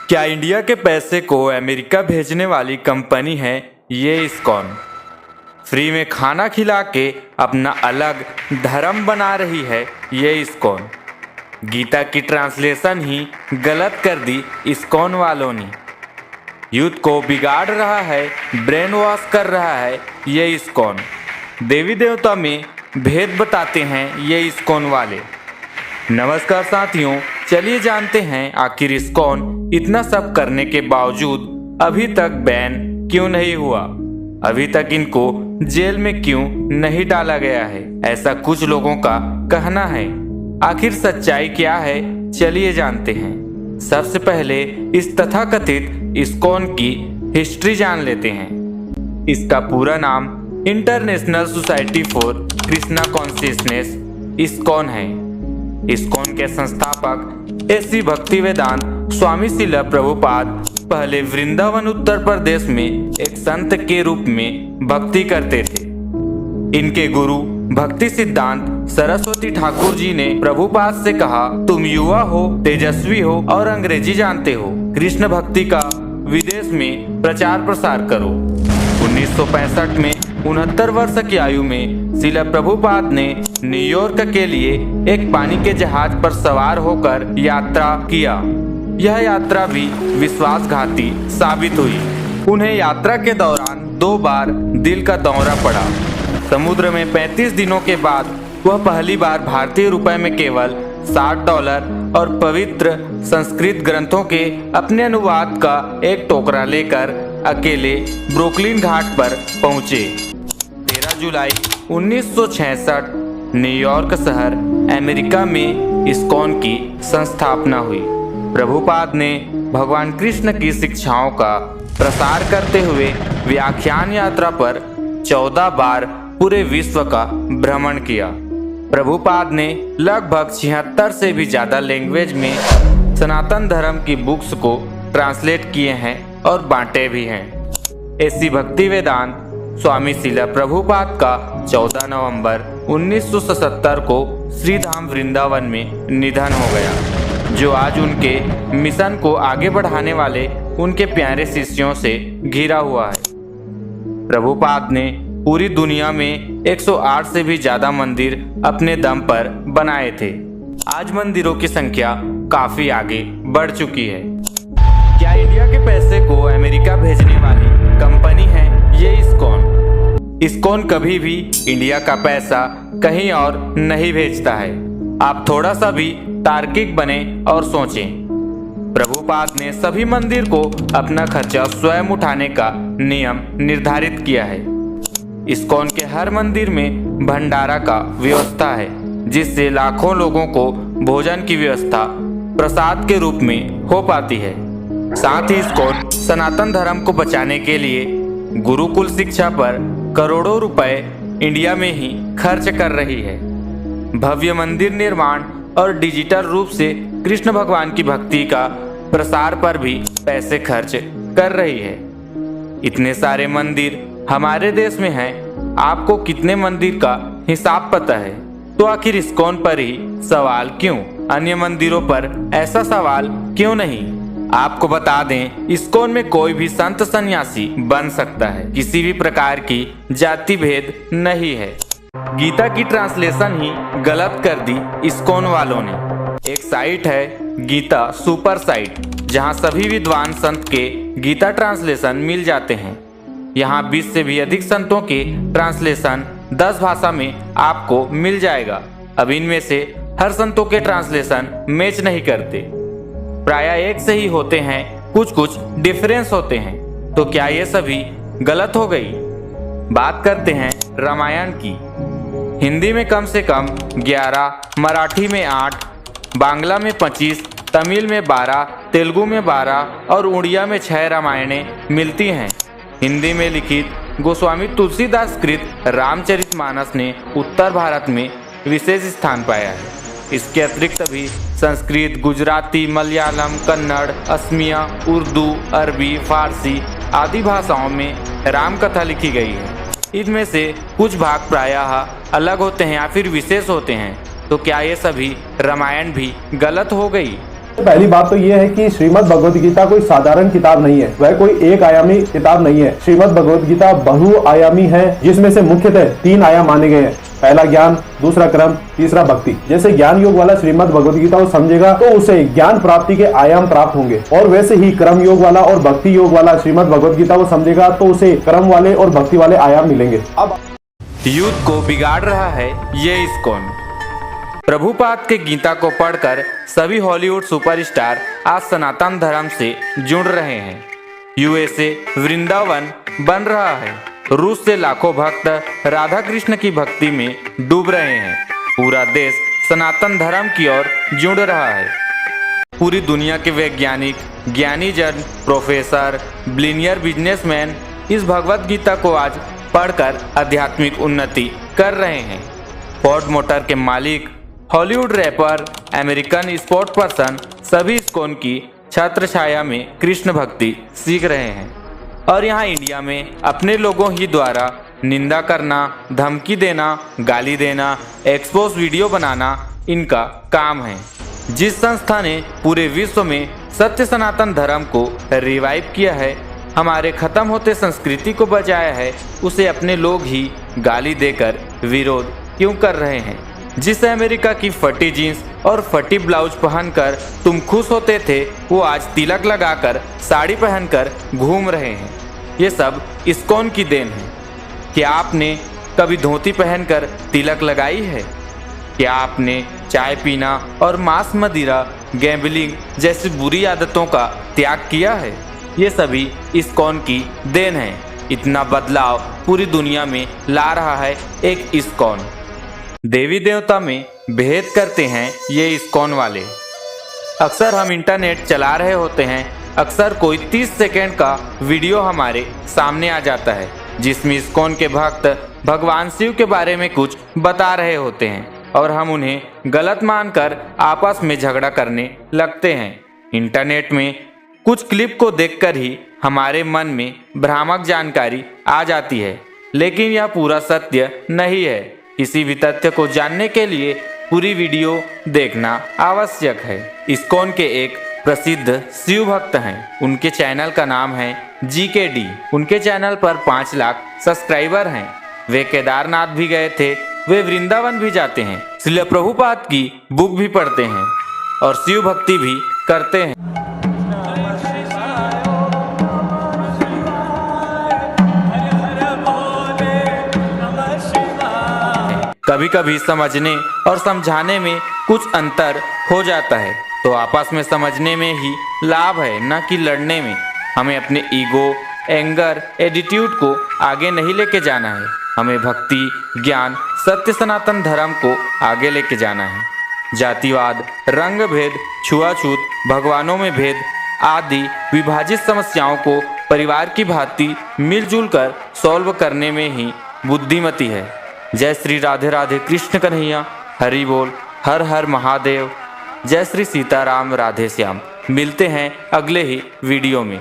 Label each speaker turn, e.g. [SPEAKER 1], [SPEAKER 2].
[SPEAKER 1] क्या इंडिया के पैसे को अमेरिका भेजने वाली कंपनी है ये इस्कॉन? फ्री में खाना खिला के अपना अलग धर्म बना रही है ये इस्कॉन। गीता की ट्रांसलेशन ही गलत कर दी इस्कॉन वालों ने। यूथ को बिगाड़ रहा है, ब्रेन वॉश कर रहा है ये इस्कॉन। देवी देवता में भेद बताते हैं ये इस्कॉन वाले। नमस्कार साथियों, चलिए जानते हैं आखिर इस्कॉन इतना सब करने के बावजूद अभी तक बैन क्यों नहीं हुआ, अभी तक इनको जेल में क्यों नहीं डाला गया है, ऐसा कुछ लोगों का कहना है। आखिर सच्चाई क्या है, चलिए जानते हैं। सबसे पहले इस तथाकथित इस्कॉन की हिस्ट्री जान लेते हैं। इसका पूरा नाम international society for Krishna consciousness ISKCON है। इस्कॉन के संस्थापक श्री भक्तिवेदांत स्वामी श्रील प्रभुपाद पहले वृंदावन उत्तर प्रदेश में एक संत के रूप में भक्ति करते थे। इनके गुरु भक्ति सिद्धांत सरस्वती ठाकुर जी ने प्रभुपाद से कहा, तुम युवा हो, तेजस्वी हो और अंग्रेजी जानते हो, कृष्ण भक्ति का विदेश में प्रचार प्रसार करो। 1965 में 69 वर्ष की आयु में श्रील प्रभुपाद ने न्यूयॉर्क के लिए एक पानी के जहाज पर सवार होकर यात्रा किया। यह यात्रा भी विश्वासघाती साबित हुई। उन्हें यात्रा के दौरान 2 बार दिल का दौरा पड़ा। समुद्र में 35 दिनों के बाद वह पहली बार भारतीय रुपए में केवल $60 और पवित्र संस्कृत ग्रंथों के अपने अनुवाद का एक टोकरा लेकर अकेले ब्रुकलिन घाट पर पहुंचे। 13 जुलाई 1966 न्यूयॉर्क शहर अमेरिका में इस्कॉन की संस्थापना हुई। प्रभुपाद ने भगवान कृष्ण की शिक्षाओं का प्रसार करते हुए व्याख्यान यात्रा पर 14 बार पूरे विश्व का भ्रमण किया। प्रभुपाद ने लगभग 76 से भी ज्यादा लैंग्वेज में सनातन धर्म की बुक्स को ट्रांसलेट किए हैं और बांटे भी हैं। श्री भक्तिवेदांत स्वामी श्रील प्रभुपाद का 14 नवंबर 1977 को श्रीधाम वृंदावन में निधन हो गया, जो आज उनके मिशन को आगे बढ़ाने वाले उनके प्यारे शिष्यों से घिरा हुआ है। प्रभुपाद ने पूरी दुनिया में 108 से भी ज्यादा मंदिर अपने दम पर बनाए थे। आज मंदिरों की संख्या काफी आगे बढ़ चुकी है। क्या इंडिया के पैसे को अमेरिका भेजने वाली कंपनी है ये इस्कॉन? इस्कॉन कभी भी इंडिया का पैसा कहीं और नहीं भेजता है। आप थोड़ा सा भी तार्किक बने और सोचें। प्रभुपाद ने सभी मंदिर को अपना खर्चा स्वयं उठाने का नियम निर्धारित किया है। इस्कॉन के हर मंदिर में भंडारा का व्यवस्था है, जिससे लाखों लोगों को भोजन की व्यवस्था प्रसाद के रूप में हो पाती है। साथ ही इस्कॉन सनातन धर्म को बचाने के लिए गुरुकुल शिक्षा पर करोड़ों रुपए इंडिया में ही खर्च कर रही है। भव्य मंदिर निर्माण और डिजिटल रूप से कृष्ण भगवान की भक्ति का प्रसार पर भी पैसे खर्च कर रही है। इतने सारे मंदिर हमारे देश में हैं, आपको कितने मंदिर का हिसाब पता है? तो आखिर इस्कॉन पर ही सवाल क्यों, अन्य मंदिरों पर ऐसा सवाल क्यों नहीं? आपको बता दें, इस्कॉन में कोई भी संत सन्यासी बन सकता है, किसी भी प्रकार की जाति भेद नहीं है। गीता की ट्रांसलेशन ही गलत कर दी इस्कॉन वालों ने। एक साइट है गीता सुपर साइट, जहां सभी विद्वान संत के गीता ट्रांसलेशन मिल जाते हैं। यहाँ 20 से भी अधिक संतों के ट्रांसलेशन 10 भाषा में आपको मिल जाएगा। अब इनमें से हर संतों के ट्रांसलेशन मैच नहीं करते, प्रायः एक से ही होते हैं, कुछ डिफरेंस होते हैं। तो क्या ये सभी गलत हो गई? बात करते हैं रामायण की। हिंदी में कम से कम 11, मराठी में 8, बांग्ला में 25, तमिल में 12, तेलुगु में 12 और उड़िया में 6 रामायणें मिलती हैं। हिंदी में लिखित गोस्वामी तुलसीदास कृत रामचरितमानस ने उत्तर भारत में विशेष स्थान पाया है। इसके अतिरिक्त भी संस्कृत, गुजराती, मलयालम, कन्नड़, असमिया, उर्दू, अरबी, फारसी आदि भाषाओं में राम कथा लिखी गई है। इनमें से कुछ भाग प्रायः अलग होते हैं या फिर विशेष होते हैं। तो क्या ये सभी रामायण भी गलत हो गई?
[SPEAKER 2] पहली बात तो यह है कि श्रीमद् भगवद गीता कोई साधारण किताब नहीं है, वह कोई एक आयामी किताब नहीं है। श्रीमद् भगवद गीता बहुआयामी है, जिसमें से मुख्यतः 3 आयाम माने गए हैं। पहला ज्ञान, दूसरा कर्म, तीसरा भक्ति। जैसे ज्ञान योग वाला श्रीमद् भगवद गीता को समझेगा तो उसे ज्ञान प्राप्ति के आयाम प्राप्त होंगे, और वैसे ही कर्म योग वाला और भक्ति योग वाला श्रीमद् भगवद गीता को समझेगा तो उसे कर्म वाले और भक्ति वाले आयाम मिलेंगे। अब
[SPEAKER 1] यूथ को बिगाड़ रहा है ये इस्कॉन। प्रभुपाद के गीता को पढ़कर सभी हॉलीवुड सुपरस्टार आज सनातन धर्म से जुड़ रहे हैं। यूएसए वृंदावन बन रहा है। रूस से लाखों भक्त राधा कृष्ण की भक्ति में डूब रहे हैं। पूरा देश सनातन धर्म की ओर जुड़ रहा है। पूरी दुनिया के वैज्ञानिक, ज्ञानीजन, प्रोफेसर, बिलियनियर बिजनेसमैन इस भगवत गीता को आज पढ़कर आध्यात्मिक उन्नति कर रहे हैं। फोर्ड मोटर के मालिक, Hollywood rapper, American sport person सभी इस्कॉन की छत्र छाया में कृष्ण भक्ति सीख रहे हैं। और यहाँ इंडिया में अपने लोगों ही द्वारा निंदा करना, धमकी देना, गाली देना, एक्सपोज वीडियो बनाना इनका काम है। जिस संस्था ने पूरे विश्व में सत्य सनातन धर्म को रिवाइव किया है, हमारे खत्म होते संस्कृति को बचाया है, उसे अपने लोग ही गाली देकर विरोध क्यों कर रहे हैं? जिस अमेरिका की फटी जीन्स और फटी ब्लाउज पहनकर तुम खुश होते थे, वो आज तिलक लगाकर साड़ी पहनकर घूम रहे हैं। ये सब इस्कॉन की देन है। क्या आपने कभी धोती पहनकर तिलक लगाई है? क्या आपने चाय पीना और मांस मदिरा, गैम्बलिंग जैसी बुरी आदतों का त्याग किया है? ये सभी इस्कॉन की देन है। इतना बदलाव पूरी दुनिया में ला रहा है एक इस्कॉन। देवी देवता में भेद करते हैं ये इस्कॉन वाले। अक्सर हम इंटरनेट चला रहे होते हैं, अक्सर कोई 30 सेकंड का वीडियो हमारे सामने आ जाता है जिसमें इस्कॉन के भक्त भगवान शिव के बारे में कुछ बता रहे होते हैं और हम उन्हें गलत मानकर आपस में झगड़ा करने लगते हैं। इंटरनेट में कुछ क्लिप को देखकर ही हमारे मन में भ्रामक जानकारी आ जाती है, लेकिन यह पूरा सत्य नहीं है। किसी भी तथ्य को जानने के लिए पूरी वीडियो देखना आवश्यक है। इस्कॉन के एक प्रसिद्ध शिव भक्त हैं। उनके चैनल का नाम है GKD। उनके चैनल पर 5 लाख सब्सक्राइबर हैं। वे केदारनाथ भी गए थे, वे वृंदावन भी जाते हैं, श्रील प्रभुपाद की बुक भी पढ़ते हैं और शिव भक्ति भी करते हैं। कभी कभी समझने और समझाने में कुछ अंतर हो जाता है, तो आपस में समझने में ही लाभ है, न कि लड़ने में। हमें अपने ईगो, एंगर, एटीट्यूड को आगे नहीं लेके जाना है। हमें भक्ति, ज्ञान, सत्य सनातन धर्म को आगे लेके जाना है। जातिवाद, रंग भेद, छुआछूत, भगवानों में भेद आदि विभाजित समस्याओं को परिवार की भांति मिलजुल कर सॉल्व करने में ही बुद्धिमती है। जय श्री राधे राधे कृष्ण कन्हैया, हरि बोल, हर हर महादेव। जय श्री सीताराम, राधे श्याम। मिलते हैं अगले ही वीडियो में।